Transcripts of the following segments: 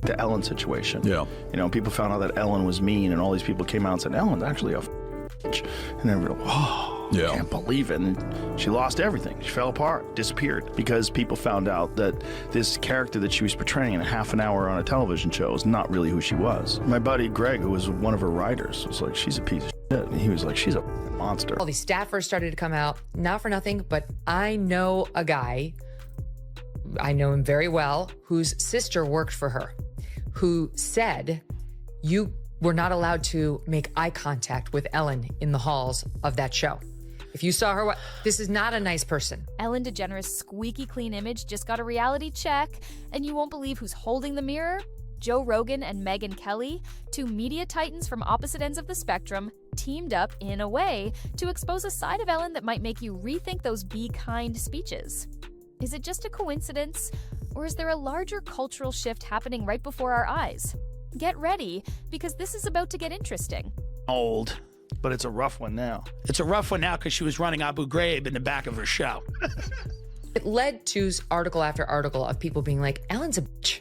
the Ellen situation. Yeah. You know, people found out that Ellen was mean, and all these people came out and said, Ellen's actually a bitch. And they were like, oh, Yeah. I can't believe it. And she lost everything. She fell apart, disappeared, because people found out that this character that she was portraying in a half an hour on a television show is not really who she was. My buddy Greg, who was one of her writers, was like, she's a piece of shit. And he was like, she's a monster. All these staffers started to come out, not for nothing, but I know a guy, I know him very well, whose sister worked for her, who said, you were not allowed to make eye contact with Ellen in the halls of that show. If you saw her, this is not a nice person. Ellen DeGeneres' squeaky clean image just got a reality check, and you won't believe who's holding the mirror. Joe Rogan and Megyn Kelly, two media titans from opposite ends of the spectrum, teamed up in a way to expose a side of Ellen that might make you rethink those be kind speeches. Is it just a coincidence, or is there a larger cultural shift happening right before our eyes? Get ready, because this is about to get interesting. Old, but it's a rough one now. It's a rough one now because she was running Abu Ghraib in the back of her show. It led to article after article of people being like, Ellen's a bitch.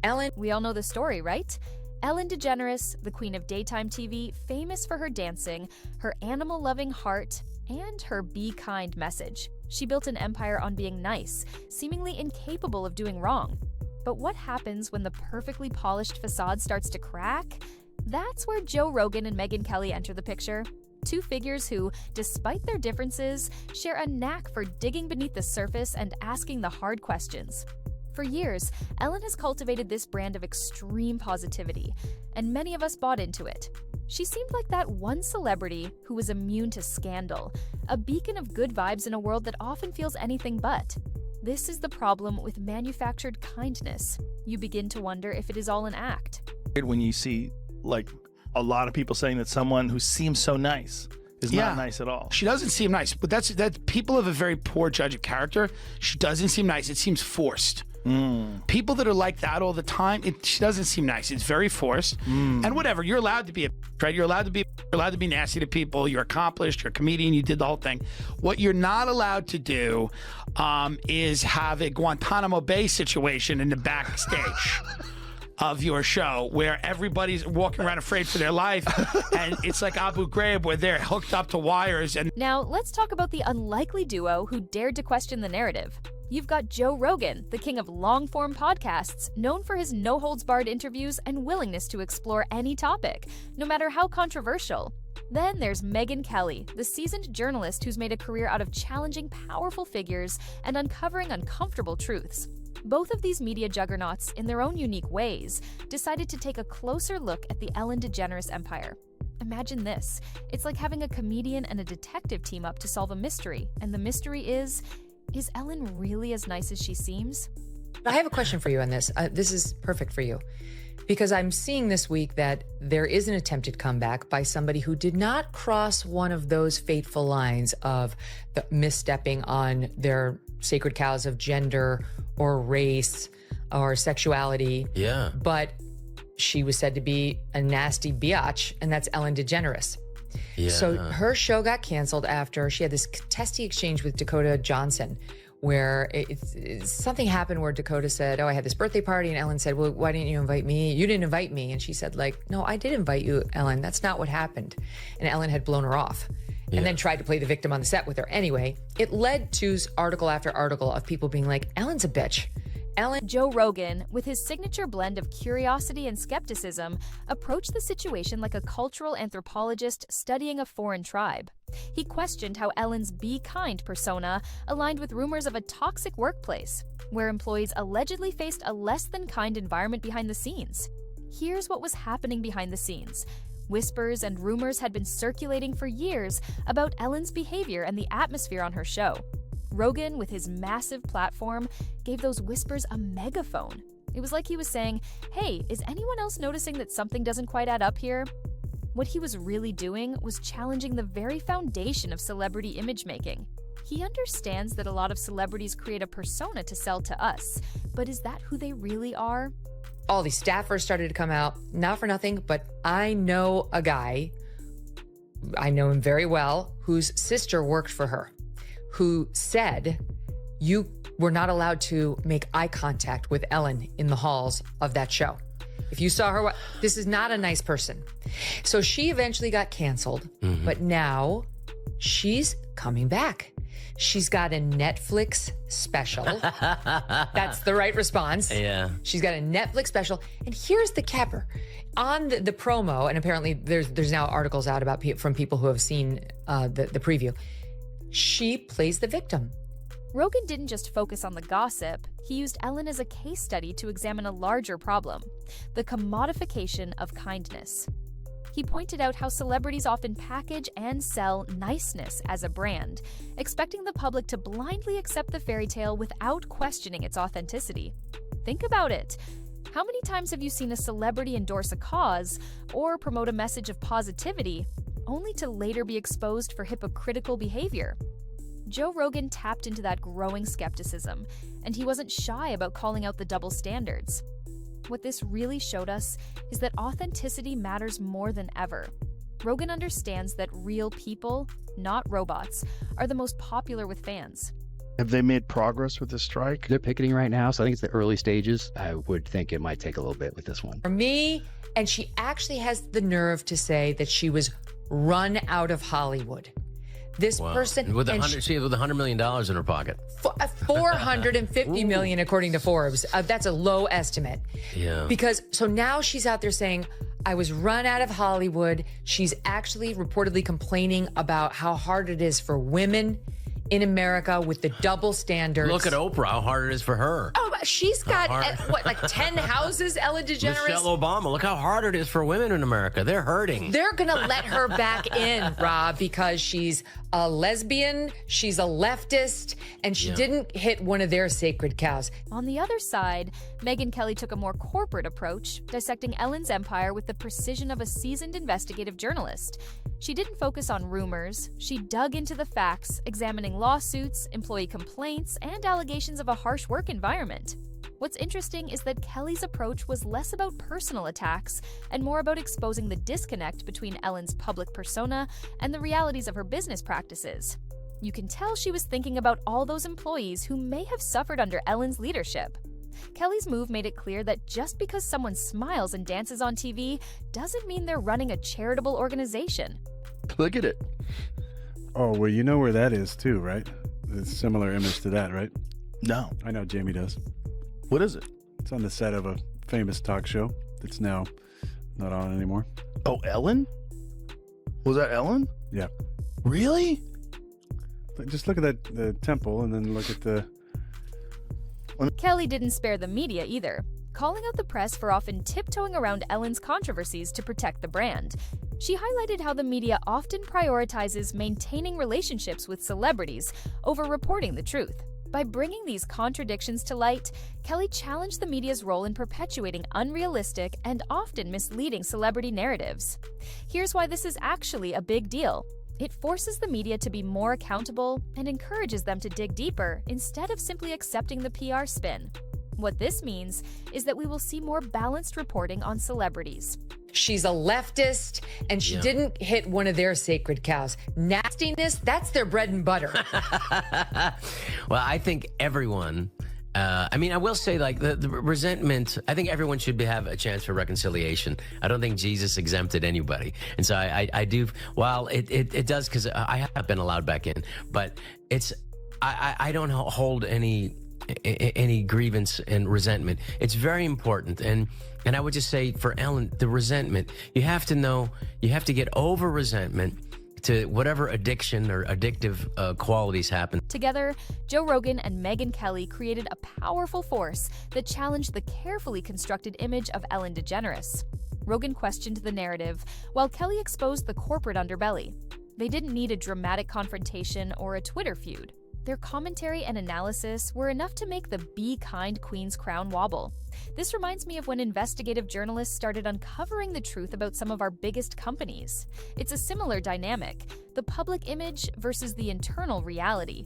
Ellen. We all know the story, right? Ellen DeGeneres, the queen of daytime TV, famous for her dancing, her animal-loving heart, and her be kind message. She built an empire on being nice, seemingly incapable of doing wrong. But what happens when the perfectly polished facade starts to crack? That's where Joe Rogan and Megyn Kelly enter the picture. Two figures who, despite their differences, share a knack for digging beneath the surface and asking the hard questions. For years, Ellen has cultivated this brand of extreme positivity, and many of us bought into it. She seemed like that one celebrity who was immune to scandal, a beacon of good vibes in a world that often feels anything but. This is the problem with manufactured kindness. You begin to wonder if it is all an act. When you see, like, a lot of people saying that someone who seems so nice is not nice at all. She doesn't seem nice, but that's people have a very poor judge of character. She doesn't seem nice. It seems forced. People that are like that all the time, she doesn't seem nice. It's very forced. And whatever, you're allowed to be a right. You're allowed to be nasty to people. You're accomplished. You're a comedian. You did the whole thing. What you're not allowed to do is have a Guantanamo Bay situation in the backstage of your show where everybody's walking around afraid for their life, and it's like Abu Ghraib where they're hooked up to wires. And now let's talk about the unlikely duo who dared to question the narrative. You've got Joe Rogan, the king of long-form podcasts, known for his no-holds-barred interviews and willingness to explore any topic, no matter how controversial. Then there's Megyn Kelly, the seasoned journalist who's made a career out of challenging powerful figures and uncovering uncomfortable truths. Both of these media juggernauts, in their own unique ways, decided to take a closer look at the Ellen DeGeneres empire. Imagine this. It's like having a comedian and a detective team up to solve a mystery, and the mystery is Ellen really as nice as she seems? I have a question for you on this. This is perfect for you. Because I'm seeing this week that there is an attempted comeback by somebody who did not cross one of those fateful lines of the misstepping on their sacred cows of gender or race or sexuality. Yeah. But she was said to be a nasty biatch, and that's Ellen DeGeneres. Yeah. So her show got canceled after she had this testy exchange with Dakota Johnson, where something happened where Dakota said, oh, I had this birthday party. And Ellen said, well, why didn't you invite me? You didn't invite me. And she said, like, no, I did invite you, Ellen. That's not what happened. And Ellen had blown her off and then tried to play the victim on the set with her. Anyway, it led to article after article of people being like, Ellen's a bitch. Joe Rogan, with his signature blend of curiosity and skepticism, approached the situation like a cultural anthropologist studying a foreign tribe. He questioned how Ellen's be kind persona aligned with rumors of a toxic workplace, where employees allegedly faced a less than kind environment behind the scenes. Here's what was happening behind the scenes. Whispers and rumors had been circulating for years about Ellen's behavior and the atmosphere on her show. Rogan, with his massive platform, gave those whispers a megaphone. It was like he was saying, hey, is anyone else noticing that something doesn't quite add up here? What he was really doing was challenging the very foundation of celebrity image making. He understands that a lot of celebrities create a persona to sell to us, but is that who they really are? All these staffers started to come out, not for nothing, but I know a guy, I know him very well, whose sister worked for her, who said, you were not allowed to make eye contact with Ellen in the halls of that show. If you saw her, this is not a nice person. So she eventually got canceled, but now she's coming back. She's got a Netflix special. That's the right response. Yeah. She's got a Netflix special. And here's the capper. On the promo, and apparently there's now articles out about from people who have seen the preview, she plays the victim. Rogan didn't just focus on the gossip, he used Ellen as a case study to examine a larger problem, the commodification of kindness. He pointed out how celebrities often package and sell niceness as a brand, expecting the public to blindly accept the fairy tale without questioning its authenticity. Think about it. How many times have you seen a celebrity endorse a cause or promote a message of positivity, only to later be exposed for hypocritical behavior? Joe Rogan tapped into that growing skepticism, and he wasn't shy about calling out the double standards. What this really showed us is that authenticity matters more than ever. Rogan understands that real people, not robots, are the most popular with fans. Have they made progress with the strike? They're picketing right now, so I think it's the early stages. I would think it might take a little bit with this one. For me, and she actually has the nerve to say that she was run out of Hollywood. This person with she has $100 million in her pocket. 450 million, according to Forbes. That's a low estimate. Yeah. Because so now she's out there saying, I was run out of Hollywood. She's actually reportedly complaining about how hard it is for women in America with the double standards. Look at Oprah, how hard it is for her. Oh, she's got, like 10 houses, Ellen DeGeneres? Michelle Obama, look how hard it is for women in America. They're hurting. They're going to let her back in, Rob, because she's a lesbian, she's a leftist, and she didn't hit one of their sacred cows. On the other side, Megyn Kelly took a more corporate approach, dissecting Ellen's empire with the precision of a seasoned investigative journalist. She didn't focus on rumors. She dug into the facts, examining lawsuits, employee complaints, and allegations of a harsh work environment. What's interesting is that Kelly's approach was less about personal attacks and more about exposing the disconnect between Ellen's public persona and the realities of her business practices. You can tell she was thinking about all those employees who may have suffered under Ellen's leadership. Kelly's move made it clear that just because someone smiles and dances on TV doesn't mean they're running a charitable organization. Look at it. Oh, well, you know where that is too, right? It's a similar image to that, right? No. I know Jamie does. What is it? It's on the set of a famous talk show that's now not on anymore. Oh, Ellen? Was that Ellen? Yeah. Really? Just look at the temple and then look at the... Kelly didn't spare the media either, calling out the press for often tiptoeing around Ellen's controversies to protect the brand. She highlighted how the media often prioritizes maintaining relationships with celebrities over reporting the truth. By bringing these contradictions to light, Kelly challenged the media's role in perpetuating unrealistic and often misleading celebrity narratives. Here's why this is actually a big deal. It forces the media to be more accountable and encourages them to dig deeper instead of simply accepting the PR spin. What this means is that we will see more balanced reporting on celebrities. She's a leftist, and she didn't hit one of their sacred cows. Nastiness, that's their bread and butter. Well, I think everyone, I will say, like, the resentment, I think everyone should have a chance for reconciliation. I don't think Jesus exempted anybody. And so I do, while it does, because I have been allowed back in, but I don't hold any grievance and resentment. It's very important. And I would just say for Ellen, the resentment, you have to know, you have to get over resentment to whatever addiction or addictive qualities happen. Together, Joe Rogan and Megyn Kelly created a powerful force that challenged the carefully constructed image of Ellen DeGeneres. Rogan questioned the narrative, while Kelly exposed the corporate underbelly. They didn't need a dramatic confrontation or a Twitter feud. Their commentary and analysis were enough to make the Be Kind Queen's crown wobble. This reminds me of when investigative journalists started uncovering the truth about some of our biggest companies. It's a similar dynamic, the public image versus the internal reality.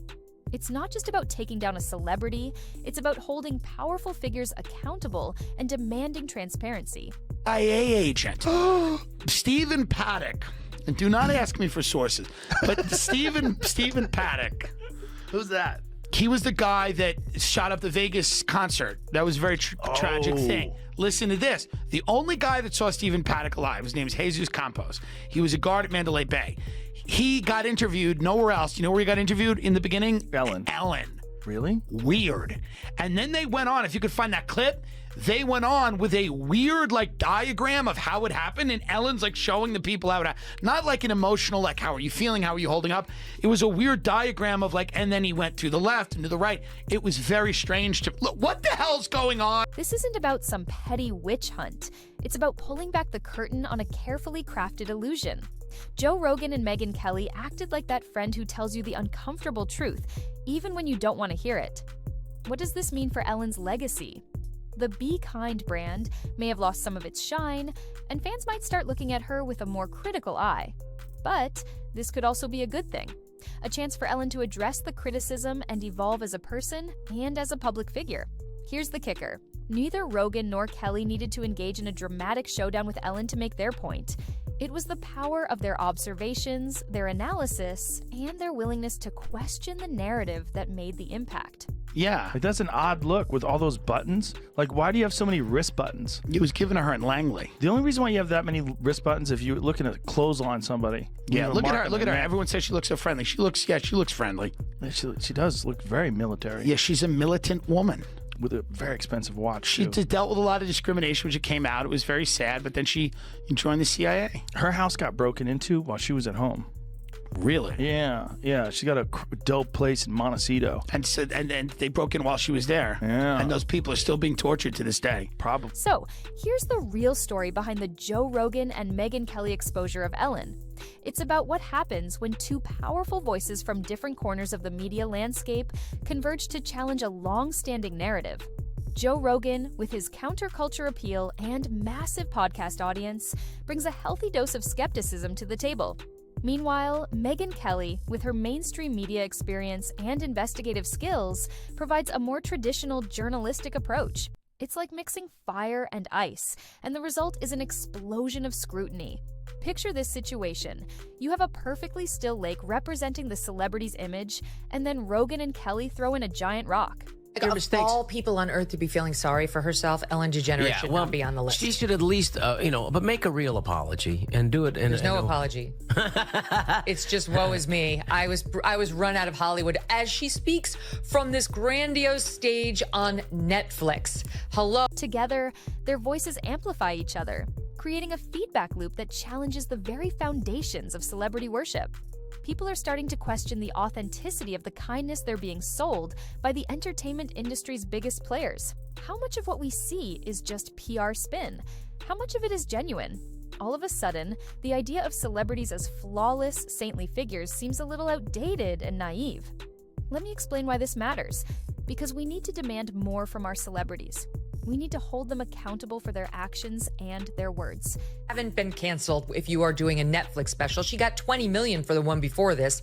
It's not just about taking down a celebrity, it's about holding powerful figures accountable and demanding transparency. IA agent, Stephen Paddock. And do not ask me for sources, but Stephen Paddock. Who's that? He was the guy that shot up the Vegas concert. That was a very tragic thing. Listen to this. The only guy that saw Stephen Paddock alive, his name is Jesus Campos. He was a guard at Mandalay Bay. He got interviewed nowhere else. You know where he got interviewed in the beginning? Ellen. Really? Weird. And then they went on, if you could find that clip, they went on with a weird like diagram of how it happened, and Ellen's like showing the people how it happened. Not like an emotional, like, how are you feeling? How are you holding up? It was a weird diagram of like, and then he went to the left and to the right. It was very strange to look. What the hell's going on? This isn't about some petty witch hunt. It's about pulling back the curtain on a carefully crafted illusion. Joe Rogan and Megyn Kelly acted like that friend who tells you the uncomfortable truth, even when you don't want to hear it. What does this mean for Ellen's legacy? The Be Kind brand may have lost some of its shine, and fans might start looking at her with a more critical eye. But this could also be a good thing. A chance for Ellen to address the criticism and evolve as a person and as a public figure. Here's the kicker. Neither Rogan nor Kelly needed to engage in a dramatic showdown with Ellen to make their point. It was the power of their observations, their analysis, and their willingness to question the narrative that made the impact. Yeah. Like, that's an odd look with all those buttons. Like, why do you have so many wrist buttons? It was given to her in Langley. The only reason why you have that many wrist buttons if you're looking at clothesline somebody. Yeah, look at her. Look at her. Yeah. Everyone says she looks so friendly. She looks friendly. She does look very military. Yeah, she's a militant woman. With a very expensive watch. She too. dealt with a lot of discrimination when she came out. It was very sad, but then she joined the CIA. Her house got broken into while she was at home. Really? Yeah. She got a dope place in Montecito. And they broke in while she was there. Yeah. And those people are still being tortured to this day. Probably. So, here's the real story behind the Joe Rogan and Megyn Kelly exposure of Ellen. It's about what happens when two powerful voices from different corners of the media landscape converge to challenge a long-standing narrative. Joe Rogan, with his counterculture appeal and massive podcast audience, brings a healthy dose of skepticism to the table. Meanwhile, Megyn Kelly, with her mainstream media experience and investigative skills, provides a more traditional journalistic approach. It's like mixing fire and ice, and the result is an explosion of scrutiny. Picture this situation. You have a perfectly still lake representing the celebrity's image, and then Rogan and Kelly throw in a giant rock. Like, of all people on earth to be feeling sorry for herself, Ellen DeGeneres should not be on the list. She should at least, but make a real apology and do it. There's no apology. It's just woe is me. I was run out of Hollywood as she speaks from this grandiose stage on Netflix. Hello. Together, their voices amplify each other, creating a feedback loop that challenges the very foundations of celebrity worship. People are starting to question the authenticity of the kindness they're being sold by the entertainment industry's biggest players. How much of what we see is just PR spin? How much of it is genuine? All of a sudden, the idea of celebrities as flawless, saintly figures seems a little outdated and naive. Let me explain why this matters. Because we need to demand more from our celebrities. We need to hold them accountable for their actions and their words. Haven't been canceled if you are doing a Netflix special. She got $20 million for the one before this.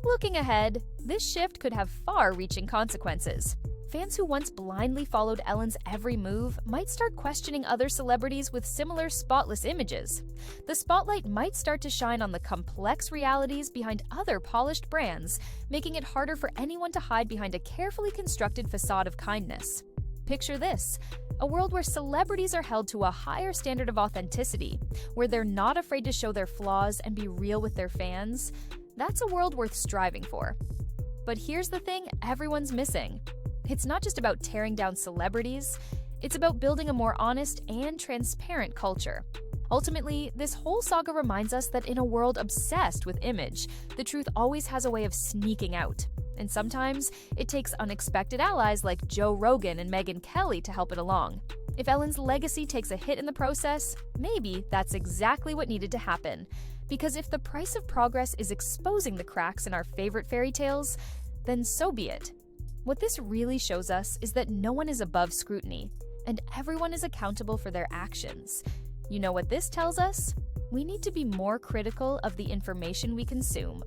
Looking ahead, this shift could have far-reaching consequences. Fans who once blindly followed Ellen's every move might start questioning other celebrities with similar spotless images. The spotlight might start to shine on the complex realities behind other polished brands, making it harder for anyone to hide behind a carefully constructed facade of kindness. Picture this, a world where celebrities are held to a higher standard of authenticity, where they're not afraid to show their flaws and be real with their fans. That's a world worth striving for. But here's the thing everyone's missing. It's not just about tearing down celebrities, it's about building a more honest and transparent culture. Ultimately, this whole saga reminds us that in a world obsessed with image, the truth always has a way of sneaking out. And sometimes, it takes unexpected allies like Joe Rogan and Megyn Kelly to help it along. If Ellen's legacy takes a hit in the process, maybe that's exactly what needed to happen. Because if the price of progress is exposing the cracks in our favorite fairy tales, then so be it. What this really shows us is that no one is above scrutiny, and everyone is accountable for their actions. You know what this tells us? We need to be more critical of the information we consume,